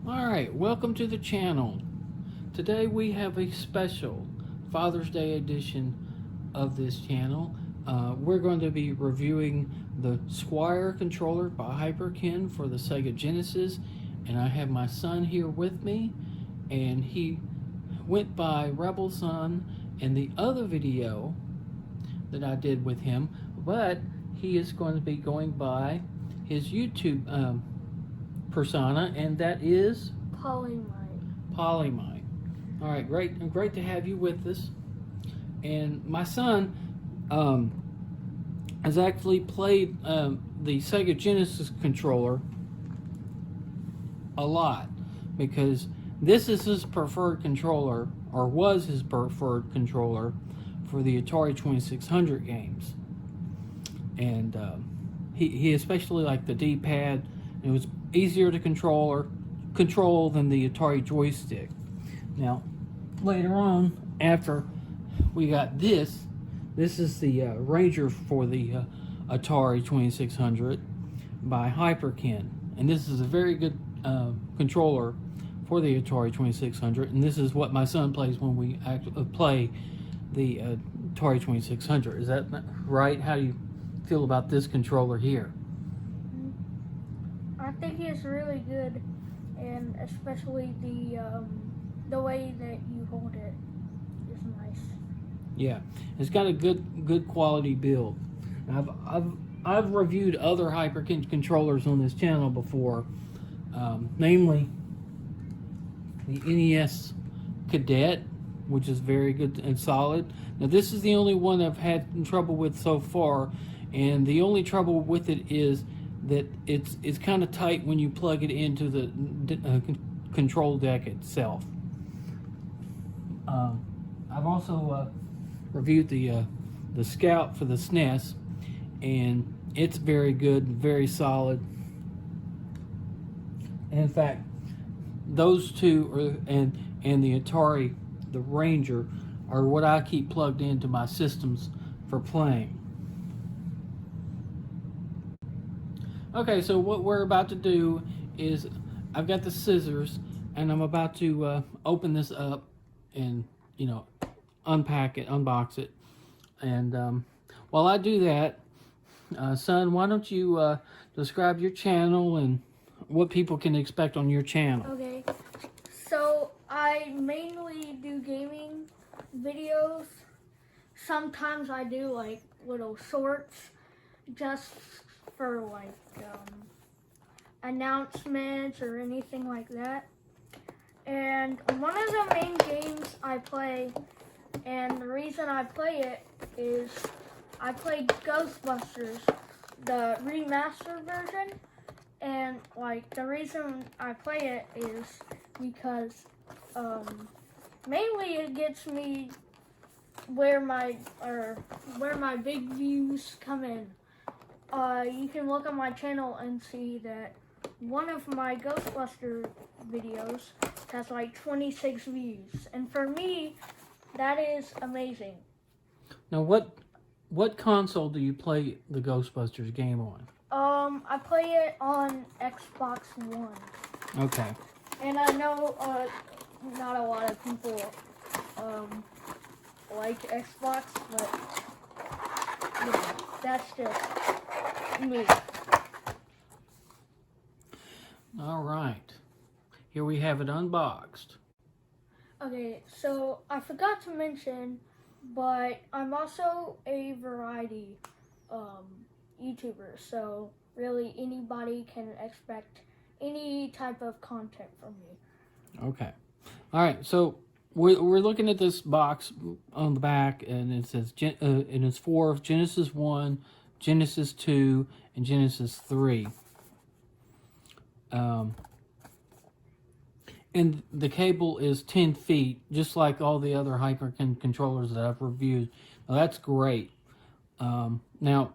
Alright, welcome to the channel. Today we have a special Father's Day edition of this channel. We're going to be reviewing the Squire controller by Hyperkin for the Sega Genesis, and I have my son here with me, and he went by Rebel Son in the other video that I did with him, but he is going to be going by his YouTube persona, and that is Polymite. All right, great to have you with us. And my son has actually played the Sega Genesis controller a lot, because this is his preferred controller, or was his preferred controller, for the Atari 2600 games. And he especially liked the D-pad. It was easier to control than the Atari joystick. Now, later on, after we got this is the Ranger for the Atari 2600 by Hyperkin, and this is a very good controller for the Atari 2600, and this is what my son plays when we play the Atari 2600. Is that right? How do you feel about this controller here? I think it's really good, and especially the way that you hold it is nice. Yeah, it's got a good quality build. I've reviewed other Hyperkin controllers on this channel before, namely the NES Cadet, which is very good and solid. Now this is the only one I've had trouble with so far, and the only trouble with it is that it's kind of tight when you plug it into the control deck itself. I've also reviewed the Scout for the SNES, and it's very good, very solid. And in fact, those two and the Atari, the Ranger, are what I keep plugged into my systems for playing. Okay, so what we're about to do is, I've got the scissors, and I'm about to open this up and, unbox it. And while I do that, son, why don't you describe your channel and what people can expect on your channel? Okay, so I mainly do gaming videos. Sometimes I do like little shorts just for like announcements or anything like that. And one of the main games I play, and the reason I play it, is I play Ghostbusters, the remastered version. And like the reason I play it is because mainly it gets me where my big views come in. You can look on my channel and see that one of my Ghostbuster videos has like 26 views, and for me, that is amazing. Now, what console do you play the Ghostbusters game on? I play it on Xbox One. Okay. And I know not a lot of people like Xbox, but yeah, that's just me. All right. Here we have it unboxed. Okay, so I forgot to mention, but I'm also a variety YouTuber, so really anybody can expect any type of content from me. Okay. All right, so we're looking at this box on the back, and it says and it's for Genesis 1, Genesis 2, and Genesis 3. And the cable is 10 feet, just like all the other Hyperkin controllers that I've reviewed. Now, that's great. Now,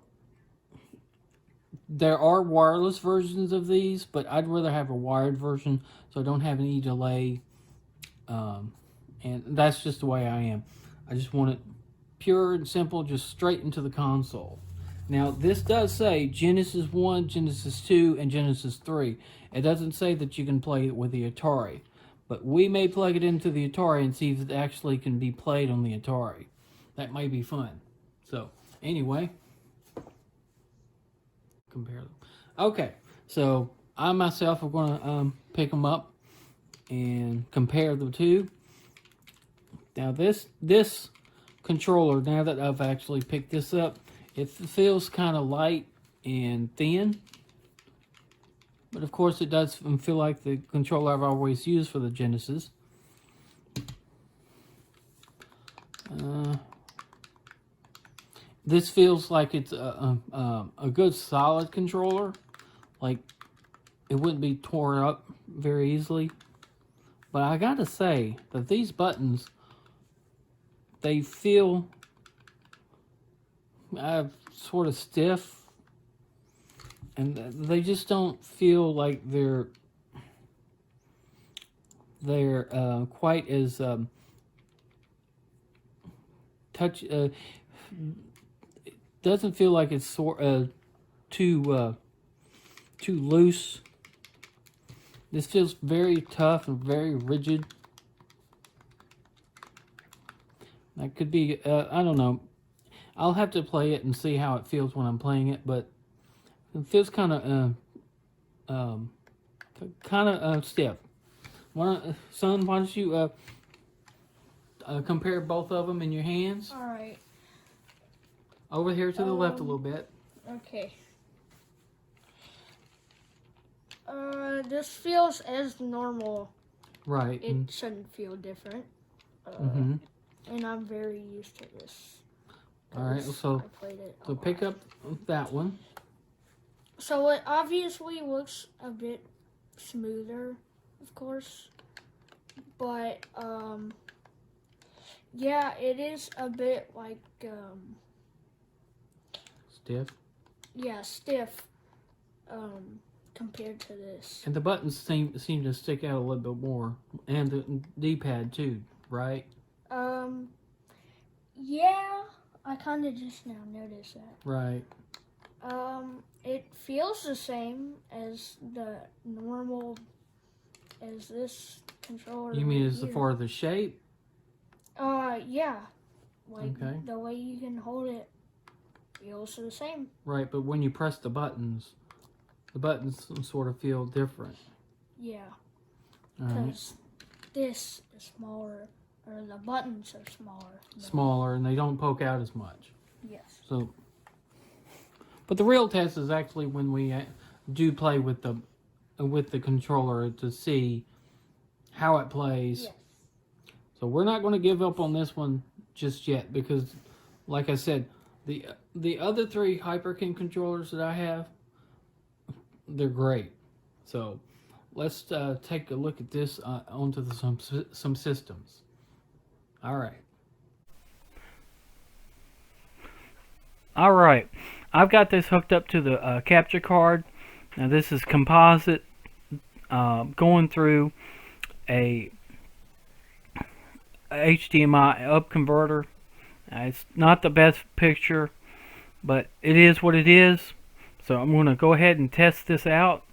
there are wireless versions of these, but I'd rather have a wired version so I don't have any delay. And that's just the way I am. I just want it pure and simple, just straight into the console. Now, this does say Genesis 1, Genesis 2, and Genesis 3. It doesn't say that you can play it with the Atari, but we may plug it into the Atari and see if it actually can be played on the Atari. That might be fun. So, anyway, compare them. Okay, so I myself am going to pick them up and compare the two. Now this controller, now that I've actually picked this up, it feels kind of light and thin. But of course it does feel like the controller I've always used for the Genesis. This feels like it's a good solid controller. Like it wouldn't be torn up very easily. But I gotta say that these buttons, they feel sort of stiff. And they just don't feel like they're quite as touch. It doesn't feel like it's too loose. This feels very tough and very rigid. That could be I don't know. I'll have to play it and see how it feels when I'm playing it, but it feels kind of stiff. Son, why don't you compare both of them in your hands? All right. Over here to the left a little bit. Okay. This feels as normal. Right. It shouldn't feel different. And I'm very used to this. All right. So pick up that one. So it obviously looks a bit smoother, of course, but yeah, it is a bit like stiff. Yeah, stiff compared to this. And the buttons seem to stick out a little bit more, and the D-pad too, right? Yeah, I kind of just now noticed that. Right. It feels the same as the normal, as this controller. You mean right as here. far as the shape? Yeah. Like, okay. The way you can hold it feels the same. Right, but when you press the buttons sort of feel different. Yeah. Right. Because this is smaller, or the buttons are smaller. Smaller, and they don't poke out as much. Yes. So, but the real test is actually when we do play with the controller to see how it plays. Yes. So we're not going to give up on this one just yet because, like I said, the other three Hyperkin controllers that I have, they're great. So let's take a look at this onto some systems. All right. I've got this hooked up to the capture card. Now this is composite, going through a HDMI up converter. It's not the best picture, but it is what it is. So I'm going to go ahead and test this out,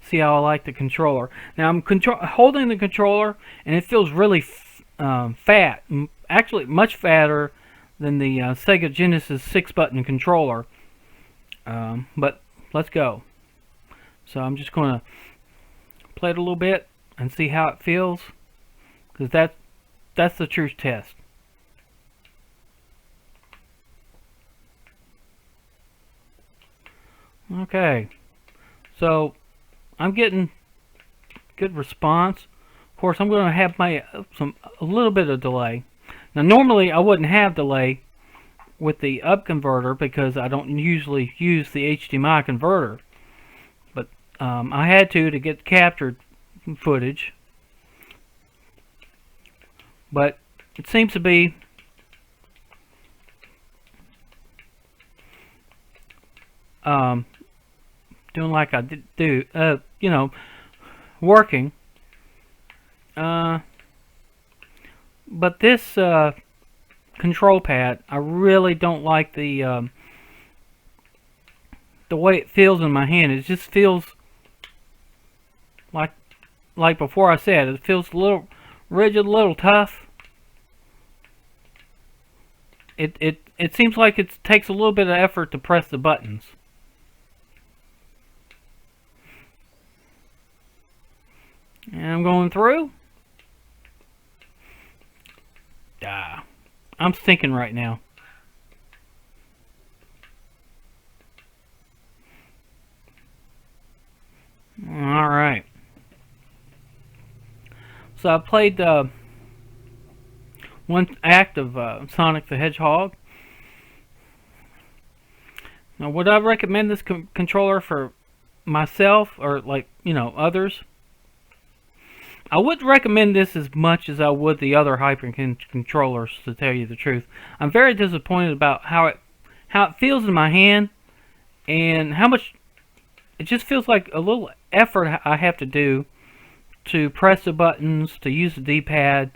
see how I like the controller. Now I'm holding the controller, and it feels really fat. Actually, much fatter than the Sega Genesis 6-button controller. But let's go. So I'm just going to play it a little bit and see how it feels, because that's the truth test. Okay, so I'm getting good response. Of course, I'm going to have a little bit of delay. Now, normally I wouldn't have delay with the up converter because I don't usually use the HDMI converter, but I had to get captured footage. But it seems to be doing like I do, working. But this control pad, I really don't like the way it feels in my hand. It just feels like before I said, it feels a little rigid, a little tough. It seems like it takes a little bit of effort to press the buttons. And I'm going through. I'm thinking right now. Alright. So I played one act of Sonic the Hedgehog. Now, would I recommend this controller for myself or, like, you know, others? I wouldn't recommend this as much as I would the other Hyperkin controllers, to tell you the truth. I'm very disappointed about how it feels in my hand and how much it just feels like a little effort I have to do to press the buttons, to use the D-pad.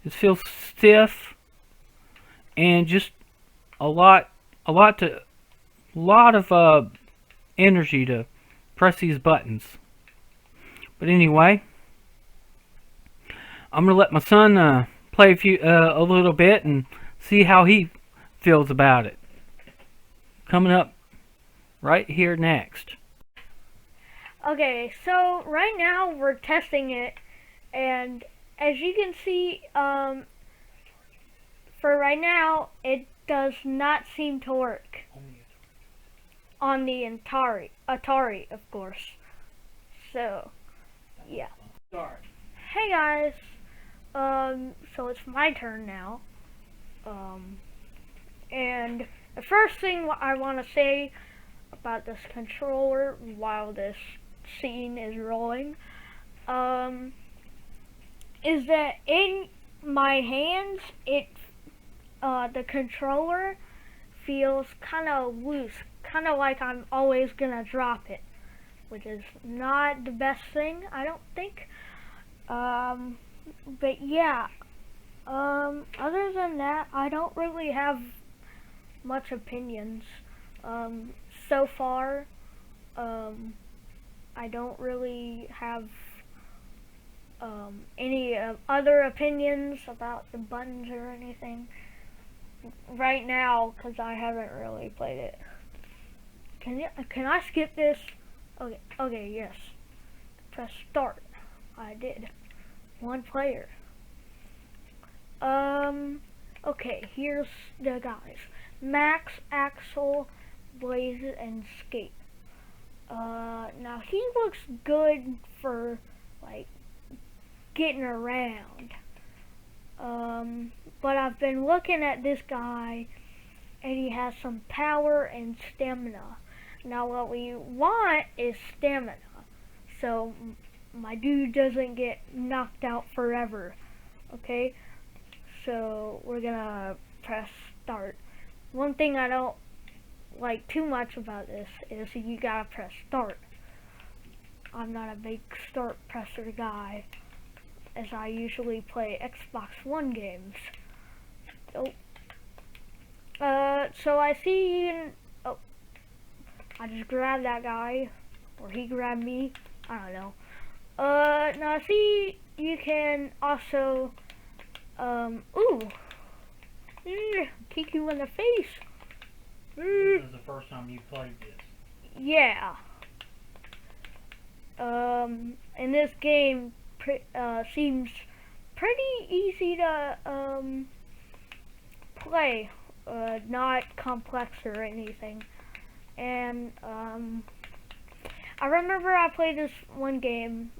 It feels stiff and just a lot of energy to press these buttons. But anyway, I'm gonna let my son play a little bit and see how he feels about it. Coming up right here next. Okay, so right now we're testing it, and as you can see, for right now, it does not seem to work on the Atari, of course. So, yeah. Hey guys, so it's my turn now, and the first thing I want to say about this controller while this scene is rolling, is that in my hands, the controller feels kind of loose, kind of like I'm always gonna drop it, which is not the best thing, I don't think. But yeah, other than that, I don't really have much opinions. So far, I don't really have any other opinions about the buttons or anything right now, because I haven't really played it. Can I skip this? Okay, yes. Press start. I did. One player. Okay, here's the guys. Max, Axel, Blaze, and Skate. Now he looks good for, like, getting around. But I've been looking at this guy, and he has some power and stamina. Now what we want is stamina, so my dude doesn't get knocked out forever. Okay, so we're gonna press start. One thing I don't like too much about this is you gotta press start. I'm not a big start presser guy, as I usually play Xbox One games. So I see, I just grabbed that guy, or he grabbed me, I don't know. Now I see you can also, kick you in the face. This is the first time you played this. Yeah. And this game seems pretty easy to play, not complex or anything. And I remember I played this one game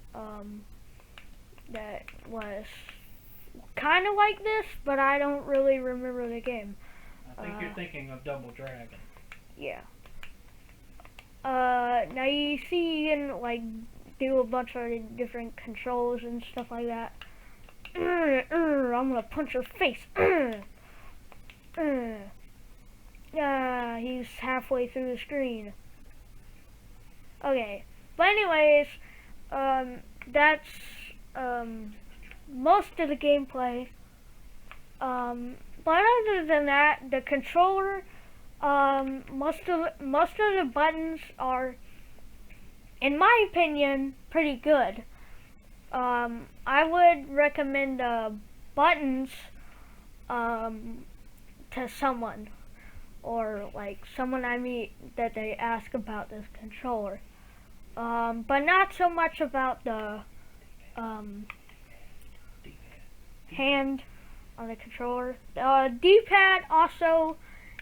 that was kind of like this, but I don't really remember the game. I think you're thinking of Double Dragon. Yeah. Now you see you can, like, do a bunch of different controls and stuff like that. I'm gonna punch your face. He's halfway through the screen. Okay, but anyways, that's most of the gameplay. But other than that, the controller, most of the buttons are in my opinion, pretty good. I would recommend the buttons to someone, or like someone I meet that they ask about this controller. But not so much about the hand on the controller. The D-pad also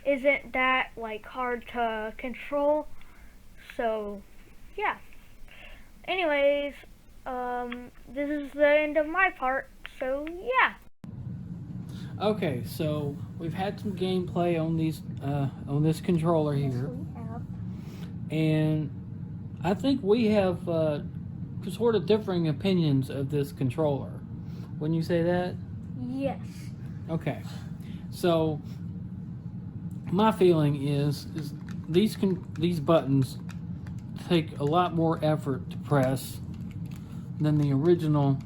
isn't that like hard to control. So yeah. Anyways, this is the end of my part. So yeah. Okay, so we've had some gameplay on this controller here, and I think we have sort of differing opinions of this controller. Wouldn't you say that? Yes. Okay, so my feeling is these buttons take a lot more effort to press than the original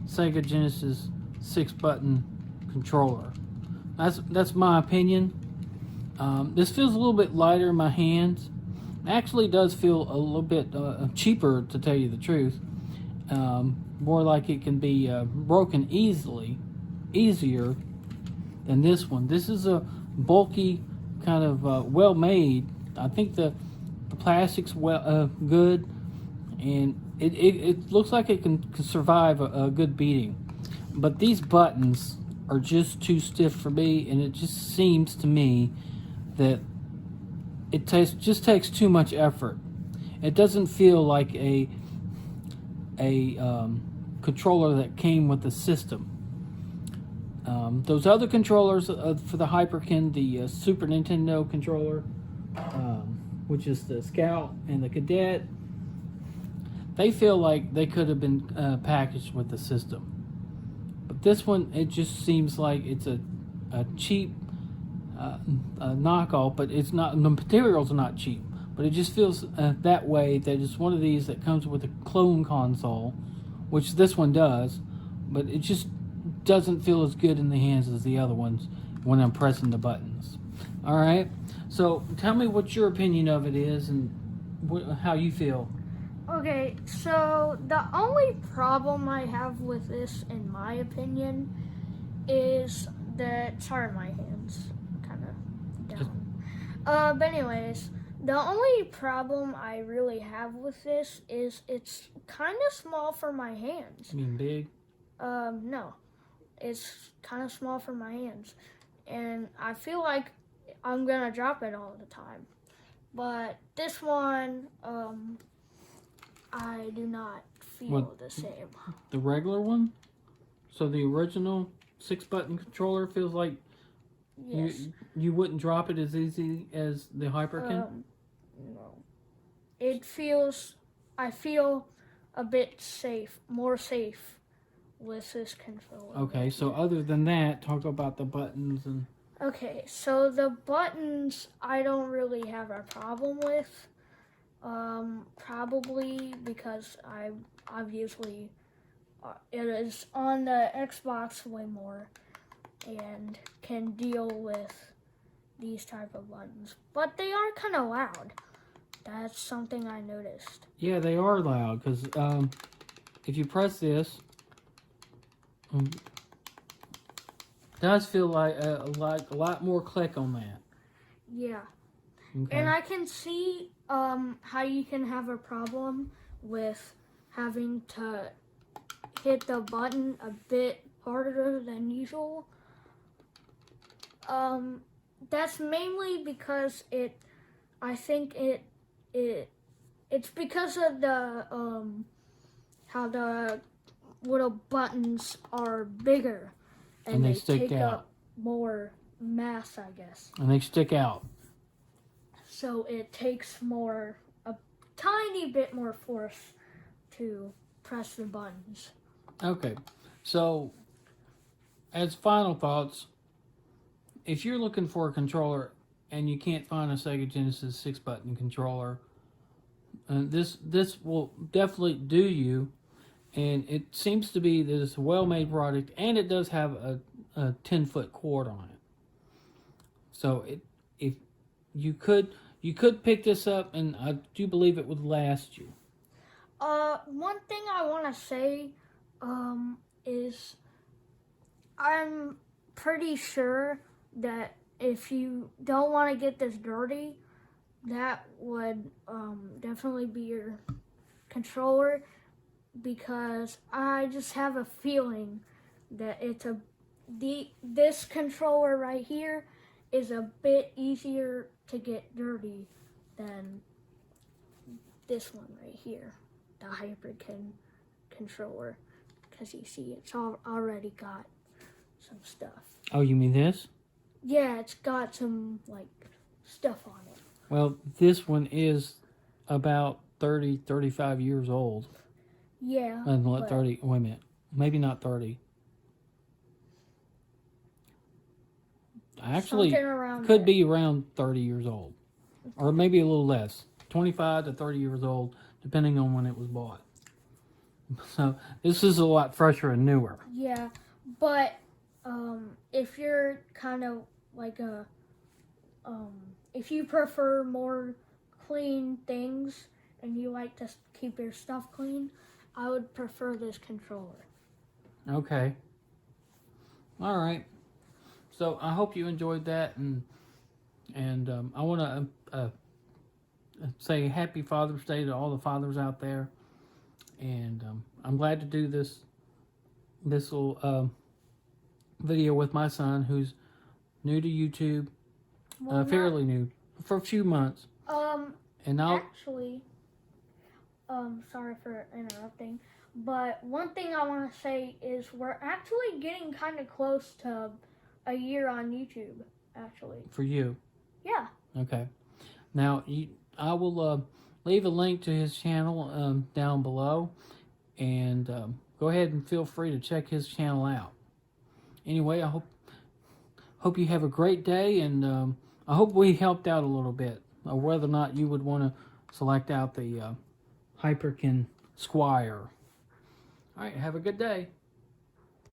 Sega Genesis 6-button controller. That's my opinion. This feels a little bit lighter in my hands. Actually does feel a little bit cheaper, to tell you the truth. More like it can be broken easier than this one. This is a bulky, kind of well made. I think the plastic's good, and it looks like it can survive a good beating. But these buttons are just too stiff for me, and it just seems to me that it just takes too much effort. It doesn't feel like a controller that came with the system. Those other controllers for the Hyperkin, the Super Nintendo controller, which is the Scout and the Cadet, they feel like they could have been packaged with the system. But this one, it just seems like it's a cheap knockoff, but it's not. The materials are not cheap, but it just feels that way. That it's one of these that comes with a clone console, which this one does, but it just doesn't feel as good in the hands as the other ones when I'm pressing the buttons. All right, so tell me what your opinion of it is and how you feel. Okay, so the only problem I have with this, in my opinion, is that, sorry, my hands kind of down. But anyways, the only problem I really have with this is it's kind of small for my hands. You mean big? No, it's kind of small for my hands, and I feel like I'm gonna drop it all the time. But this one, I do not feel the same. The regular one? So the original 6-button controller feels like Yes. you wouldn't drop it as easy as the Hyperkin? No. I feel a bit more safe with this controller. Okay, so other than that, talk about the buttons and... Okay, so the buttons I don't really have a problem with. Probably because I've usually it is on the Xbox way more and can deal with these type of buttons, but they are kind of loud. That's something I noticed. Yeah, they are loud because if you press this, it does feel like a lot more click on that. Yeah. Okay. And I can see how you can have a problem with having to hit the button a bit harder than usual. That's mainly because I think it's because of the how the little buttons are bigger and they they stick take out. up more mass, I guess. And they stick out. So it takes a tiny bit more force to press the buttons. Okay, so as final thoughts, if you're looking for a controller and you can't find a Sega Genesis 6-button controller, this will definitely do you. And it seems to be that it's a well-made product, and it does have a 10-foot cord on it. So if you you could pick this up, and I do believe it would last you. One thing I want to say, is I'm pretty sure that if you don't want to get this dirty, that would definitely be your controller, because I just have a feeling that this controller right here is a bit easier to get dirty than this one right here, the Hyperkin controller, because you see it's already got some stuff. Oh, you mean this? Yeah, it's got some like stuff on it. Well, this one is about 30, 35 years old. Yeah. And let 30, wait a minute, maybe not 30. Actually, could be around 30 years old. Or maybe a little less. 25 to 30 years old, depending on when it was bought. So, this is a lot fresher and newer. Yeah, but if you're kind of like if you prefer more clean things and you like to keep your stuff clean, I would prefer this controller. Okay. All right. So I hope you enjoyed that, and I want to say Happy Father's Day to all the fathers out there, and I'm glad to do this little video with my son, who's new to YouTube, fairly new for a few months. And actually, sorry for interrupting, but one thing I want to say is we're actually getting kind of close to a year on YouTube, actually. For you? Yeah. Okay. Now, I will leave a link to his channel down below, and go ahead and feel free to check his channel out. Anyway, I hope you have a great day, and I hope we helped out a little bit, or whether or not you would want to select out the Hyperkin Squire. All right, have a good day.